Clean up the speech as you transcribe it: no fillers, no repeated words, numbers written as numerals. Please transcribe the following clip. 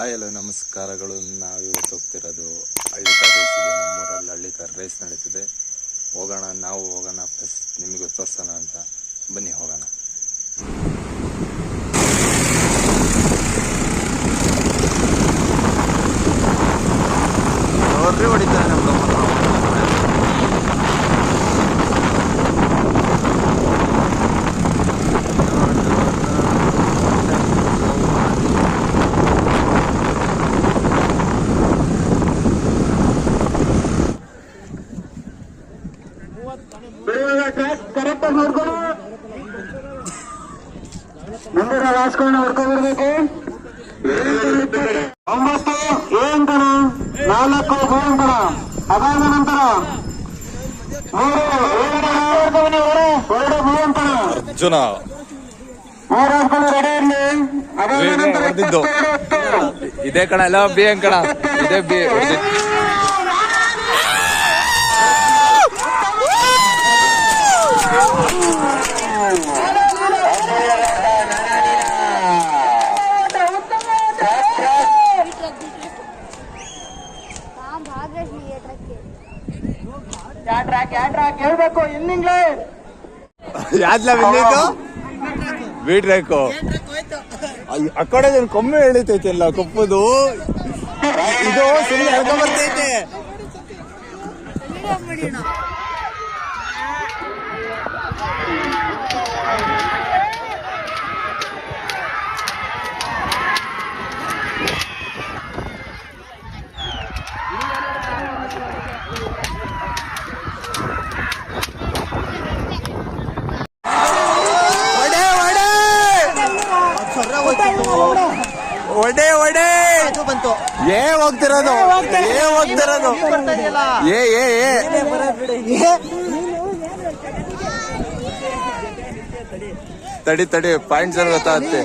Hi hello ನಮಸ್ಕಾರಗಳು. ನಾವಿವತ್ತು ಹೋಗ್ತಿರೋದು ಹಳ್ಳಿಕಾರ್ ರೇಸಿಗೆ. ನಮ್ಮೂರಲ್ಲಿ ಹಳ್ಳಿಕಾರ್ ರೇಸ್ ನಡೀತಿದೆ. ನಾವು ಹೋಗೋಣ ಪ್ಲಸ್ ನಿಮಗೂ ತೋರ್ಸೋಣ ಅಂತ. ಬನ್ನಿ ಹೋಗೋಣ. ನೋಡ್ರಿ ಹೊಡಿತಾರೆ ನಮ್ಮ ಕರೆಕ್ಟ್ ಆಗಿ ನೋಡ್ಕೊಂಡು ಮುಂದೆ ರಾಸ್ಕೊಂಡು ಹೊಡ್ಕೊಂಡ್ಬಿಡ್ಬೇಕು. 9 A ಅಂಕಣ, 4 B ಅಂಕಣ. ಅದಾದ ನಂತರ 2 B ಅಂಕಣ. ಅರ್ಜುನ 3 ಅಂಕಣ ರೆಡಿ ಇರಲಿ. ಅದಾದ ನಂತರ ಇದೇ ಕಣ ಎಲ್ಲ ಬಿ ಅಂಕಣ. ಇದೇ ಬಿ ಹೇಳ್ಬೇಕು. ಇನ್ನಿಂಗ್ಲೇ ಯಾವ್ದಲ್ಲ ಬಿಂದಿದ್ದು ಬಿ ಟ್ರ್ಯಾಕು ಆ ಕಡೆ ಕೊಮ್ಮೆ ಎಳಿತೈತೆಲ್ಲ ಕಪ್ಪದು. ಇದು ಸುಮ್ಮನೆ ಎಳ್ಕೊಂಡ್ ಬರ್ತೈತೆ. ಒಡೆ ಬಂತು. ಹೋಗ್ತಿರೋದು ತಡಿ ಪಾಯಿಂಟ್ಸ್ ಎಲ್ಲ ಗೊತ್ತಾಗುತ್ತೆ.